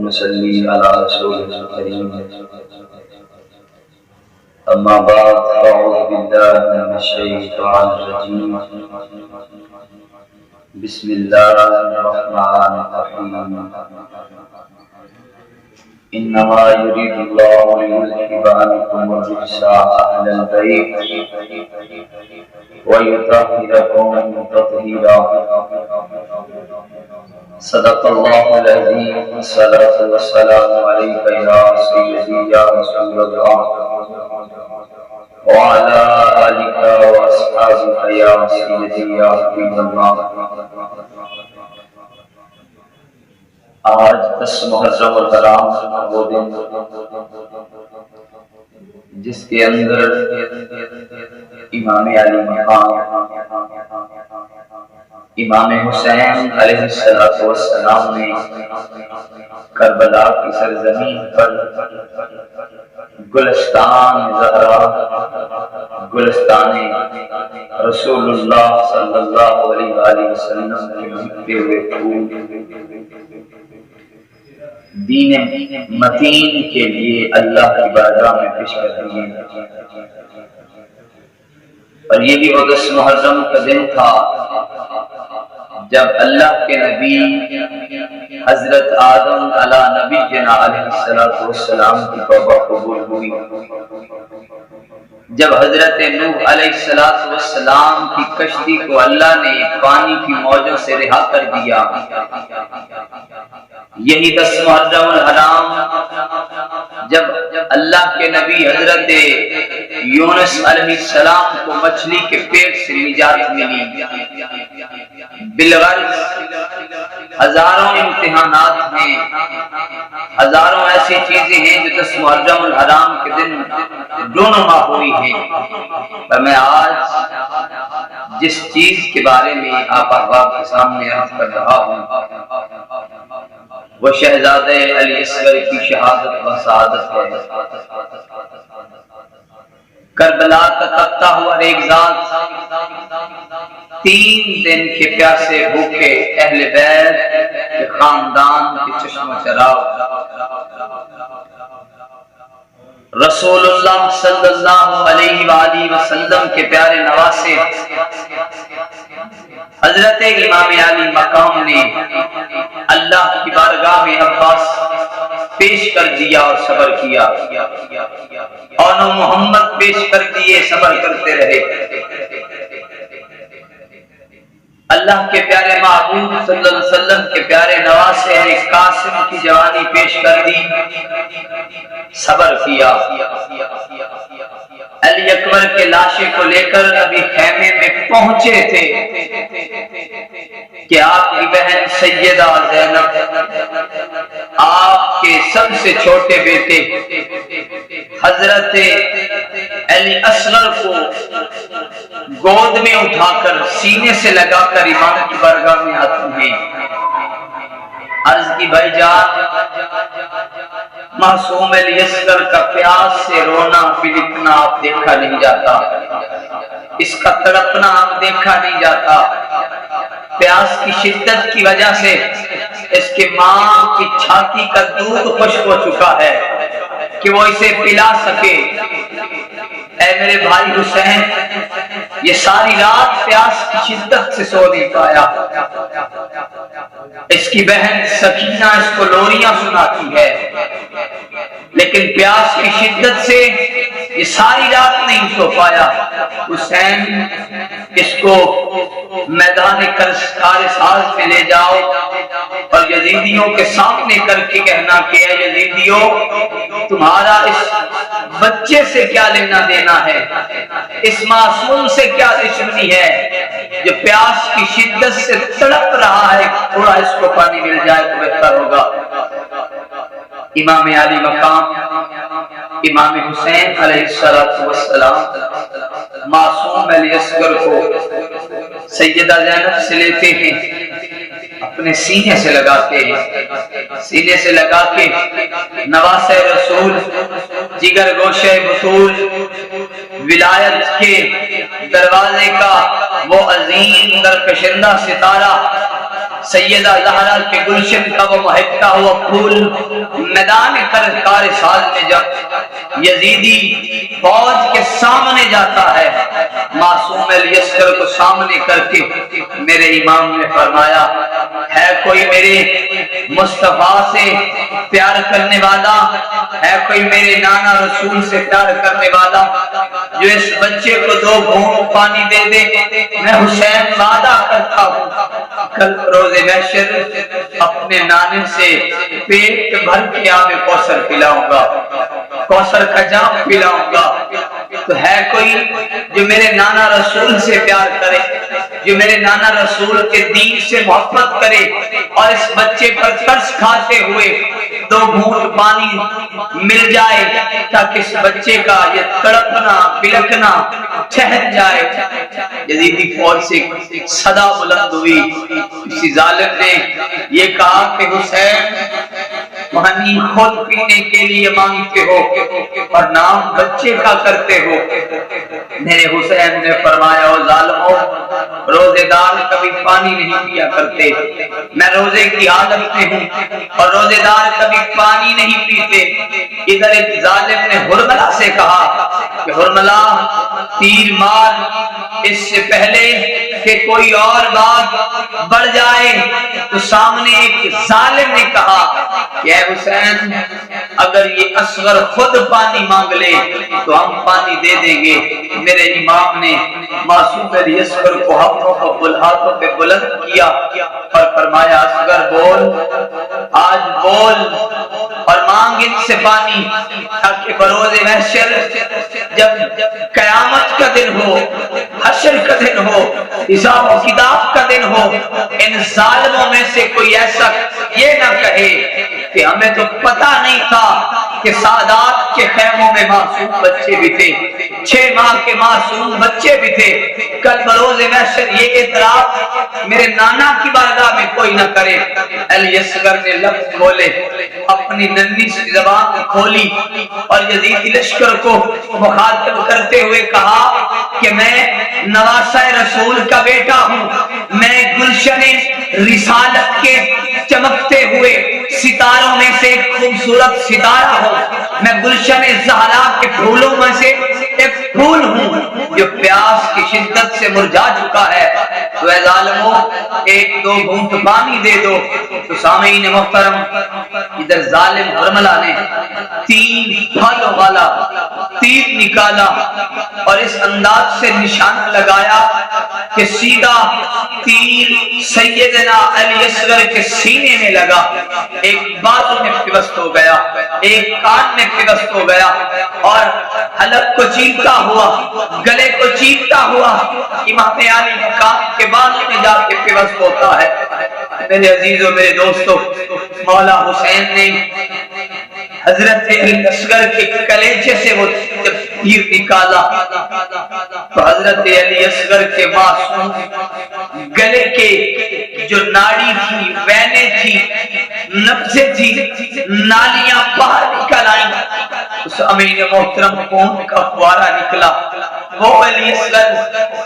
ونصلي على رسوله الكريم أما بعد فأعوذ بالله من الشيطان الرجيم بسم الله الرحمن الرحيم إنما يريد الله ليذهب عنكم الرجس أهل البيت ويطهركم تطهيرا صدق الله العظيم الصلاة والسلام عليك يا سيدي يا رسول الله وعلى آلك وأصحابك يا سيدي يا حبيب الله آج 10 محرم الحرام وہ دن جس کے اندر امام علی مقام امام حسین علیہ السلام نے کربلا کی سرزمین پر گلستان زہرا گلستان رسول اللہ صلی اللہ علیہ وآلہ وسلم کے مہکتے ہوئے پھول دین متین کے لیے اللہ کی بارگاہ میں پیش کر دیے اور یہ بھی وہ 10 محرم کا دن تھا جب اللہ کے نبی حضرت آدم علی نبی جنا علیہ السلام کی توبہ قبول ہوئی، جب حضرت نوح علیہ السلام کی کشتی کو اللہ نے پانی کی موجوں سے رہا کر دیا، یہی 10 محرم الحرام جب اللہ کے نبی حضرت یونس علیہ السلام کو مچھلی کے پیٹ سے نجات ملی، بالغرض ہزاروں امتحانات ہیں، ہزاروں ایسی چیزیں ہیں جو 10 محرم الحرام کے دن رونما ہوئی ہیں، پر میں آج جس چیز کے بارے میں آپ احباب کے سامنے عرض کر رہا ہوں وہ شہزادہ علی اصغر کی شہادت و سعادت ہے۔ کربلا کا تپتا ہوا ریگزار 3 دن کے پیاسے بھوکے اہل بیت کے خاندان کے چشم و چراغ رسول اللہ صلی اللہ علیہ وآلہ وسلم کے پیارے نواسے حضرت امام علی مقام نے اللہ کی بارگاہ میں عباس پیش کر دیا اور صبر کیا، اور محمد پیش کر دیے، صبر کرتے رہے۔ اللہ کے پیارے محبوب صلی اللہ علیہ وسلم کے پیارے نواسے نے قاسم کی جوانی پیش کر دی، صبر کیا۔ علی اکبر کے لاشے کو لے کر ابھی خیمے میں پہنچے تھے کہ آپ کی بہن سیدہ زینب آپ کے سب سے چھوٹے بیٹے حضرت علی اصغر کو گود میں اٹھا کر سینے سے لگا کر امام کی بارگاہ میں آتی ہیں۔ عرض کی بھائی جان، معصوم علی اصغر کا پیاس سے رونا بلکنا آپ دیکھا نہیں جاتا، اس کا تڑپنا آپ دیکھا نہیں جاتا، پیاس کی شدت کی وجہ سے اس کے ماں کی چھاتی کا دودھ خشک ہو چکا ہے کہ وہ اسے پلا سکے۔ اے میرے بھائی حسین، یہ ساری رات پیاس کی شدت سے سو نہیں پایا، اس کی بہن سکینہ اس کو لوریاں سناتی ہے، لیکن پیاس کی شدت سے یہ ساری رات نہیں سو پایا۔ حسین، اس کو میدان کارساز میں لے جاؤ اور یزیدیوں کے سامنے کر کے کہنا کہ اے یزیدیوں، تمہارا اس بچے سے کیا لینا دینا ہے، اس معصوم سے کیا دشمنی ہے جو پیاس کی شدت سے تڑپ رہا ہے، تھوڑا اس کو پانی مل جائے تو بہتر ہوگا۔ امام علی مقام امام حسین علیہ السلام معصوم علی اصغر کو سیدہ زینب سے لیتے ہیں، اپنے سینے سے لگاتے ہیں، سینے سے لگا کے نواسے رسول، جگر گوشے بطول، ولایت کے دروازے کا وہ عظیم درکشندہ ستارہ سیدہ زہرا کے گلشن کا وہ مہکتا ہوا پھول میدان کار ساز میں جب یزیدی فوج کے سامنے جاتا ہے، معصوم الیسگر کو سامنے کر کے میرے امام نے فرمایا، ہے کوئی میرے مصطفیٰ سے پیار کرنے والا، ہے کوئی میرے نانا رسول سے پیار کرنے والا جو اس بچے کو 2 گھونٹ پانی دے دے؟ میں حسین وعدہ کرتا ہوں کل روز محشر اپنے نانے سے پیٹ بھر کے آب کوثر پلاؤں گا، کوثر کا جام پلاؤں گا۔ تو ہے کوئی جو میرے نانا رسول سے پیار کرے، جو میرے نانا رسول کے دین سے محبت کرے اور اس بچے پر ترس کھاتے ہوئے 2 گھونٹ پانی مل جائے تاکہ اس بچے کا یہ تڑپنا بلکنا ٹھہر جائے؟ یزیدی فوج سے صدا بلند ہوئی، کسی ظالم نے یہ کہا کہ حسین پانی خود پینے کے لیے مانگتے ہو اور نام بچے کا کرتے ہو۔ میرے حسین نے فرمایا، او ظالمو، روزے دار کبھی پانی نہیں پیا کرتے، میں روزے کی حالت میں ہوں اور روزے دار کبھی پانی نہیں پیتے۔ ادھر ایک ظالم نے حرملہ سے کہا کہ حرملہ تیر مار، اس سے پہلے کہ کوئی اور بات بڑھ جائے۔ تو سامنے ایک ظالم نے کہا کہ اے حسین، اگر یہ اصغر خود پانی مانگ لے تو ہم پانی دے دیں گے۔ میرے امام نے معصوم الیسگر کو ہاتھوں پہ بلند کیا اور فرمایا، اصغر بول، آج بول اور مانگ ان سے پانی، تاکہ بروز محشر جب قیامت کا دن ہو، حشر کا دن ہو، حساب و کتاب کا دن ہو، ان ظالموں میں سے کوئی ایسا یہ نہ کہے کہ ہمیں تو پتہ نہیں تھا کہ سادات کے خیموں میں معصوم بچے بھی تھے، 6 ماہ کے معصوم بچے بھی تھے۔ کل بروز محشر یہ اعتراف میرے نانا کی بارگاہ میں کوئی نہ کرے۔ الیسگر نے لفظ کھولے، اپنی ننھی سی زبان کھولی اور یزیدی لشکر کو مخاطب کرتے ہوئے کہا کہ میں نواسہ رسول کا بیٹا ہوں، میں گلشن رسالت کے چمکتے ہوئے ستاروں میں سے ایک خوبصورت ستارہ ہوں، میں گلشن زہرا کے پھولوں میں سے ایک پھول ہوں جو پیاس کی شدت سے مرجھا چکا ہے۔ تو اے ظالمو، 1-2 گھونٹ پانی دے دو۔ تو سامعین محترم، ادھر ظالم حرملہ نے 3 پھالوں والا تیر نکالا اور اس انداز سے نشان لگایا کہ سیدھا تیر سیدنا الیسگر کے سینے میں لگا، ایک بازو میں پیوست ہو گیا، ایک کان میں پیوست ہو گیا اور حلق کو چیرتا ہوا، گلے کو چیرتا ہوا امام علی مقام کے بازو میں جا کے پیوست ہوتا ہے۔ میرے عزیزوں، میرے دوستوں، مولا حسین نے حضرت الیسگر کے کلیجے سے وہ تیر نکالا تو حضرت الیسگر کے معصوم گلے کے جو ناڑی تھی، وینے تھی، نبضیں تھی، نالیاں باہر نکل آئیں۔ اس امین محترم خون کا فوارہ نکلا۔ وہ الیسگر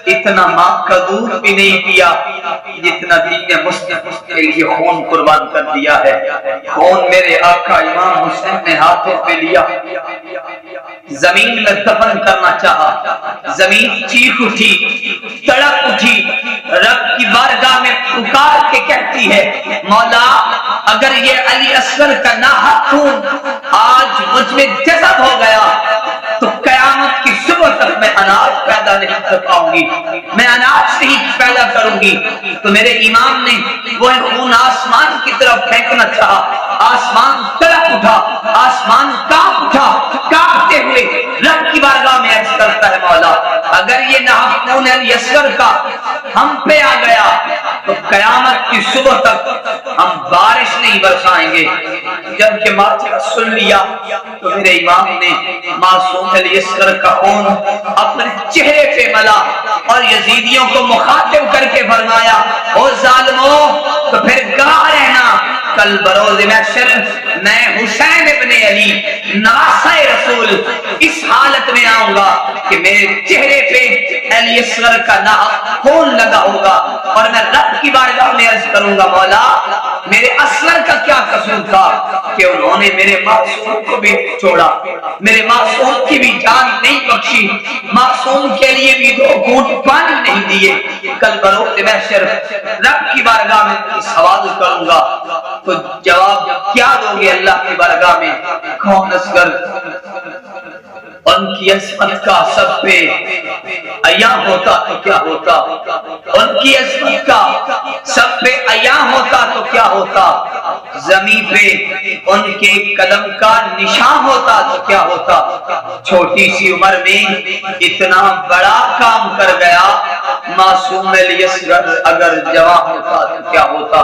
اتنا ماں کا دودھ بھی نہیں پیا جتنا دین مصطفیٰ کے لیے خون قربان کر دیا ہے۔ خون میرے آقا امام حسین نے ہاتھوں پہ لیا، زمین میں دفن کرنا چاہا، زمین چیخ اٹھی، تڑپ اٹھی، رب کی بارگاہ میں پکار کے کہتی ہے، مولا اگر یہ علی اصغر کا ناحق خون آج مجھ میں جذب ہو گیا تو قیامت کی صبح تک میں اناج پیدا نہیں کر پاؤں گی، میں اناج نہیں پیدا کروں گی۔ تو میرے امام نے وہ خون آسمان کی طرف پھینکنا چاہا، آسمان تڑپ اٹھا، آسمان کانپ اٹھا، کانپتے ہوئے رب کی بارگاہ میں عرض کرتا ہے، مولا اگر یہ ناحق خون علی اصغر کا ہم پہ آ گیا تو قیامت کی صبح تک ہم بارش نہیں برسائیں گے۔ جب کہ ماجرا سن لیا تو میرے امام نے معصوم علی اصغر کا خون اپنے چہرے پہ ملا اور یزیدیوں کو مخاطب کر کے فرمایا، او ظالمو، تو پھر گواہ رہنا کل بروز محشر میں حسین ابن علی نواسہ رسول اس حالت میں آؤں گا کہ میرے چہرے پہ علی اصغر کا خون لگا ہوگا، اور میں رب کی بارگاہ میں عرض کروں گا مولا میرے اصغر کا کیا قصور تھا کہ انہوں نے میرے معصوم کو بھی چھوڑا، میرے معصوم کی بھی جان نہیں بخشی، معصوم کے لیے بھی 2 گھونٹ پانی نہیں دیے۔ کل بروز محشر رب کی بارگاہ میں سوال کروں گا تو جواب کیا دو گے اللہ کی بارگاہ میں؟ کون اصغر؟ ان کی عظمت کا سب پہ عیاں ہوتا تو کیا ہوتا، ان کی عظمت کا سب پہ عیاں ہوتا تو کیا ہوتا، زمین پہ ان کے قدم کا نشان ہوتا تو کیا ہوتا۔ چھوٹی سی عمر میں اتنا بڑا کام کر گیا معصوم علی اصغر اگر جوان ہوتا تو کیا ہوتا۔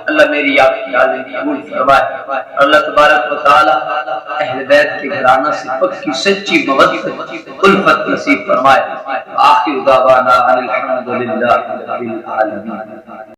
اللہ میری آپ کی حالت قبول فرمائے، اللہ تبارک و تعالی اہل بیت کے گھرانہ سے پکی سچی محبت الفت نصیب فرمائے۔ آخر دعوانا الحمدللہ رب العالمین۔